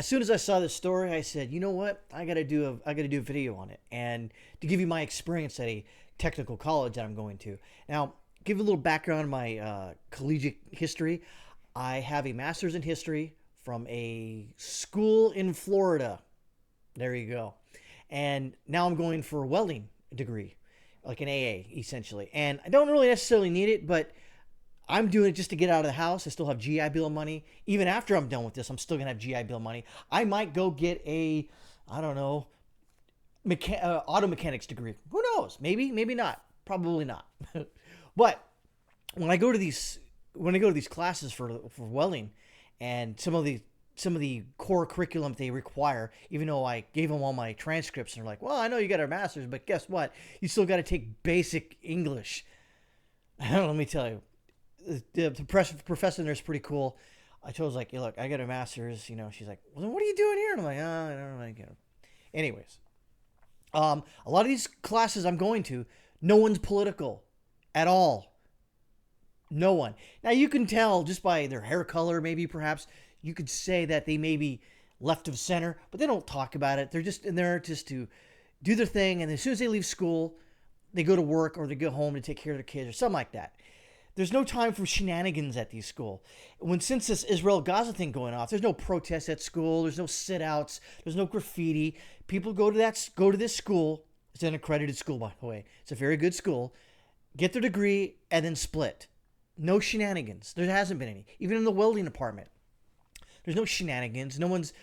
as soon as I saw this story, I said, you know what? I gotta do a video on it, and to give you my experience at a technical college that I'm going to. Now, give a little background on my collegiate history. I have a master's in history from a school in Florida. There you go. And now I'm going for a welding degree, like an AA essentially. And I don't really necessarily need it, but I'm doing it just to get out of the house. I still have GI Bill money. Even after I'm done with this, I'm still gonna have GI Bill money. I might go get a, I don't know, auto mechanics degree. Who knows? Maybe, maybe not. Probably not. But when I go to these classes for welding, and some of the core curriculum they require, even though I gave them all my transcripts, and they're like, well, I know you got a master's, but guess what? You still got to take basic English. Let me tell you, the professor there's pretty cool. I told her, like, hey, look, I got a master's. She's like, well, then what are you doing here? And I'm like, oh, I don't know. Anyways, a lot of these classes I'm going to, no one's political at all. No one. Now you can tell just by their hair color, maybe perhaps you could say that they may be left of center, but they don't talk about it. They're just in there just to do their thing, and as soon as they leave school, they go to work or they go home to take care of their kids or something like that. There's no time for shenanigans at these schools. Since this Israel-Gaza thing going off, there's no protests at school. There's no sit-outs. There's no graffiti. People go to this school. It's an accredited school, by the way. It's a very good school. Get their degree and then split. No shenanigans. There hasn't been any. Even in the welding department, there's no shenanigans. No one's,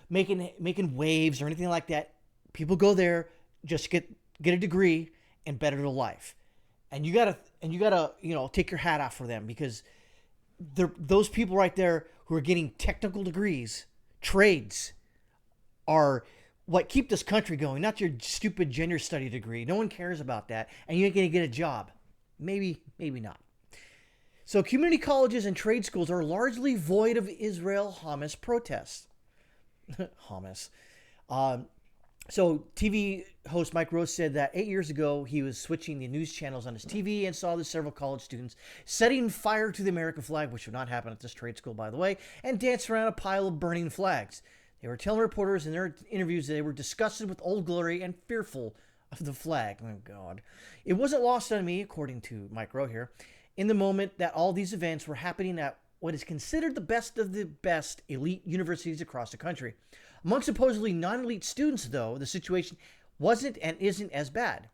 making waves or anything like that. People go there just get a degree and better their life. And you gotta take your hat off for them, because those people right there who are getting technical degrees, trades, are what keep this country going, not your stupid gender study degree. No one cares about that, and you ain't gonna get a job. Maybe, maybe not. So community colleges and trade schools are largely void of Israel-Hamas protests. Hamas. So TV host Mike Rose said that 8 years ago, he was switching the news channels on his TV and saw the several college students setting fire to the American flag, which would not happen at this trade school, by the way, and dance around a pile of burning flags. They were telling reporters in their interviews that they were disgusted with Old Glory and fearful of the flag. Oh, God. It wasn't lost on me, according to Mike Rowe here, in the moment that all these events were happening at what is considered the best of the best elite universities across the country. Among supposedly non-elite students, though, the situation wasn't and isn't as bad.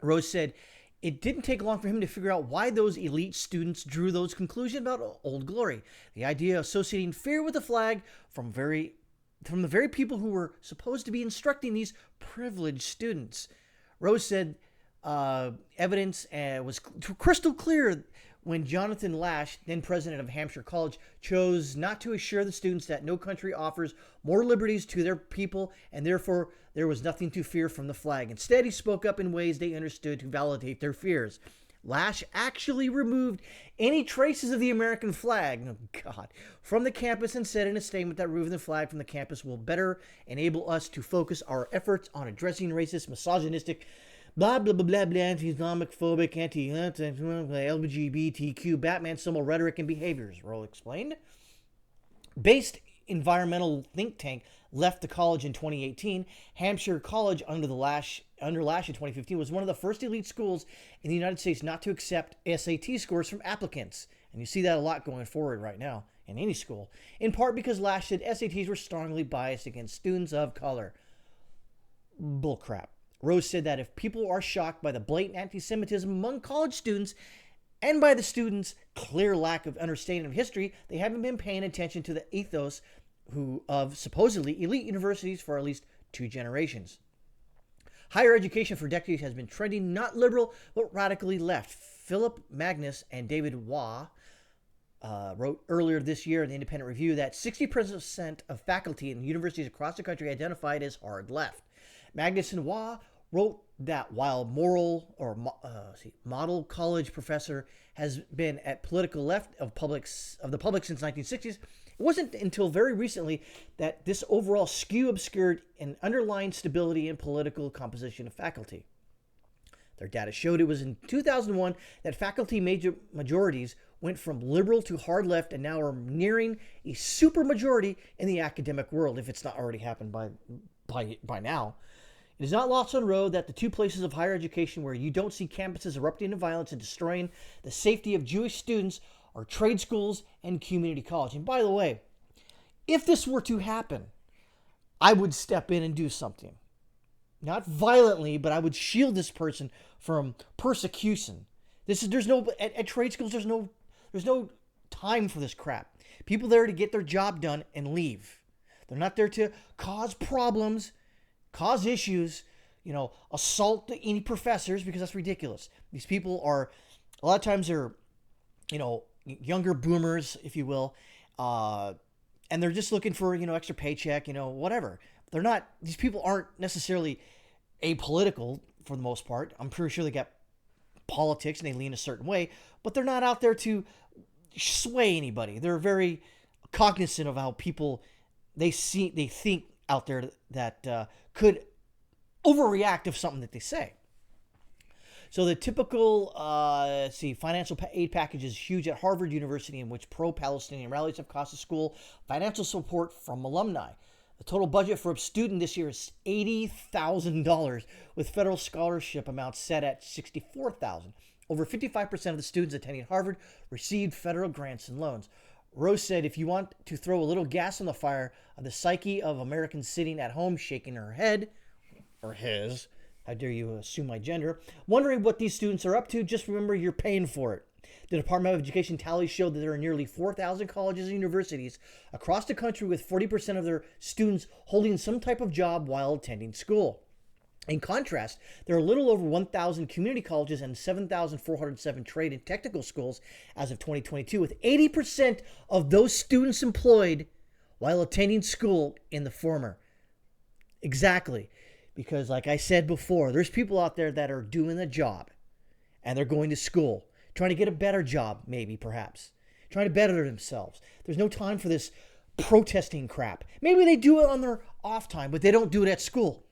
Rose said it didn't take long for him to figure out why those elite students drew those conclusions about Old Glory. The idea of associating fear with the flag from the very people who were supposed to be instructing these privileged students. Rose said evidence was crystal clear when Jonathan Lash, then president of Hampshire College, chose not to assure the students that no country offers more liberties to their people, and therefore there was nothing to fear from the flag. Instead, he spoke up in ways they understood to validate their fears. Lash actually removed any traces of the American flag, oh God, from the campus, and said in a statement that removing the flag from the campus will better enable us to focus our efforts on addressing racist, misogynistic, blah, blah, blah, blah, blah, anti-Islamic, phobic, LGBTQ, Batman symbol rhetoric and behaviors, Roll explained. Based environmental think tank left the college in 2018. Hampshire College, under Lash in 2015, was one of the first elite schools in the United States not to accept SAT scores from applicants. And you see that a lot going forward right now in any school, in part because Lash said SATs were strongly biased against students of color. Bullcrap. Rose said that if people are shocked by the blatant anti-Semitism among college students and by the students' clear lack of understanding of history, they haven't been paying attention to the ethos of supposedly elite universities for at least 2 generations. Higher education for decades has been trending not liberal, but radically left. Philip Magnus and David Waugh wrote earlier this year in the Independent Review that 60% of faculty in universities across the country identified as hard left. Magnus and Waugh wrote that while model college professor has been at political left of the public since 1960s, it wasn't until very recently that this overall skew obscured an underlying stability in political composition of faculty. Their data showed it was in 2001 that faculty majorities went from liberal to hard left and now are nearing a super majority in the academic world, if it's not already happened by now. It is not lost on road that the two places of higher education where you don't see campuses erupting in violence and destroying the safety of Jewish students are trade schools and community college. And by the way, if this were to happen, I would step in and do something. Not violently, but I would shield this person from persecution. There's no at trade schools. There's no time for this crap. People there to get their job done and leave. They're not there to cause problems, cause issues. Assault any professors, because that's ridiculous. These people are a lot of times they're younger boomers, if you will, and they're just looking for extra paycheck, whatever. They're not. These people aren't necessarily apolitical for the most part. I'm pretty sure they got politics and they lean a certain way, but they're not out there to sway anybody. They're very cognizant of how people they think out there that could overreact of something that they say. So the typical financial aid package is huge at Harvard University, in which pro-Palestinian rallies have cost the school financial support from alumni. The total budget for a student this year is $80,000, with federal scholarship amounts set at $64,000. Over 55% of the students attending Harvard received federal grants and loans. Rose said, if you want to throw a little gas on the fire of the psyche of Americans sitting at home shaking her head, or his, how dare you assume my gender, wondering what these students are up to, just remember you're paying for it. The Department of Education tallies showed that there are nearly 4,000 colleges and universities across the country with 40% of their students holding some type of job while attending school. In contrast, there are a little over 1,000 community colleges and 7,407 trade and technical schools as of 2022, with 80% of those students employed while attending school in the former. Exactly. Because like I said before, there's people out there that are doing the job and they're going to school, trying to get a better job, maybe, perhaps, trying to better themselves. There's no time for this protesting crap. Maybe they do it on their off time, but they don't do it at school.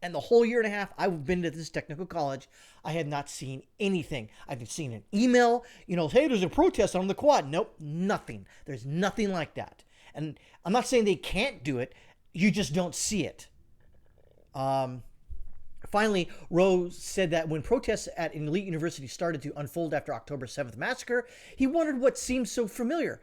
And the whole year and a half I've been to this technical college, I have not seen anything. I've seen an email, hey, there's a protest on the quad. Nope, nothing. There's nothing like that. And I'm not saying they can't do it. You just don't see it. Finally, Rose said that when protests at an elite university started to unfold after October 7th massacre, he wondered what seemed so familiar.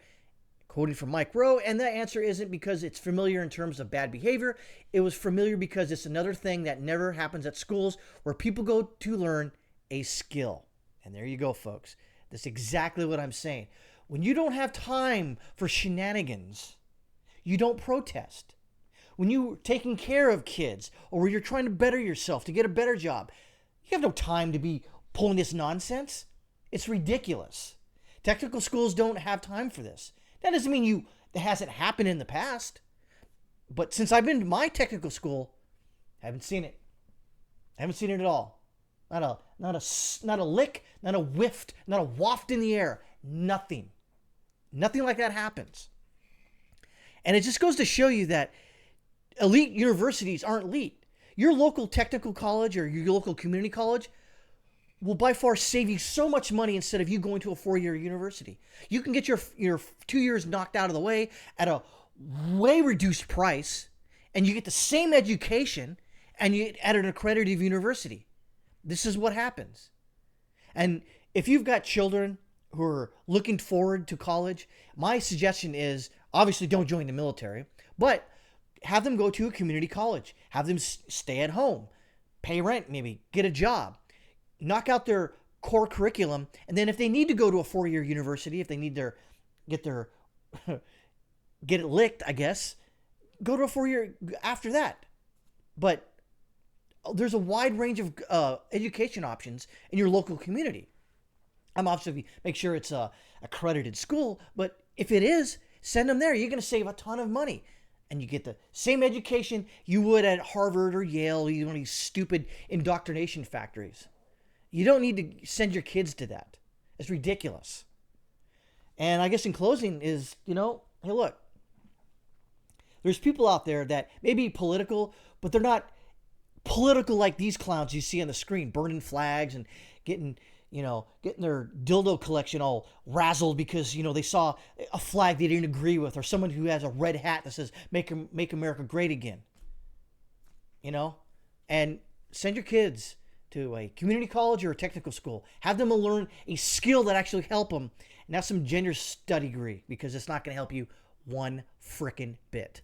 Quoting from Mike Rowe, and that answer isn't because it's familiar in terms of bad behavior. It was familiar because it's another thing that never happens at schools where people go to learn a skill. And there you go, folks. That's exactly what I'm saying. When you don't have time for shenanigans, you don't protest. When you're taking care of kids or when you're trying to better yourself to get a better job, you have no time to be pulling this nonsense. It's ridiculous. Technical schools don't have time for this. That doesn't mean that hasn't happened in the past. But since I've been to my technical school, I haven't seen it. I haven't seen it at all. Not a lick, not a whiff, not a waft in the air. Nothing. Nothing like that happens. And it just goes to show you that elite universities aren't elite. Your local technical college or your local community college will by far save you so much money instead of you going to a 4-year university. You can get your 2 years knocked out of the way at a way reduced price, and you get the same education and you at an accredited university. This is what happens. And if you've got children who are looking forward to college, my suggestion is obviously don't join the military, but have them go to a community college. Have them stay at home, pay rent, maybe get a job. Knock out their core curriculum, and then if they need to go to a 4-year university, if they need get it licked, I guess, go to a 4-year after that. But there's a wide range of education options in your local community. I'm obviously make sure it's a accredited school, but if it is, send them there. You're going to save a ton of money. And you get the same education you would at Harvard or Yale, one of these stupid indoctrination factories. You don't need to send your kids to that. It's ridiculous. And I guess in closing is, hey, look, there's people out there that may be political, but they're not political like these clowns you see on the screen, burning flags and getting, getting their dildo collection all razzled because, they saw a flag they didn't agree with, or someone who has a red hat that says make America great again. And send your kids to a community college or a technical school. Have them learn a skill that actually help them, not some gender study degree, because it's not going to help you one frickin' bit.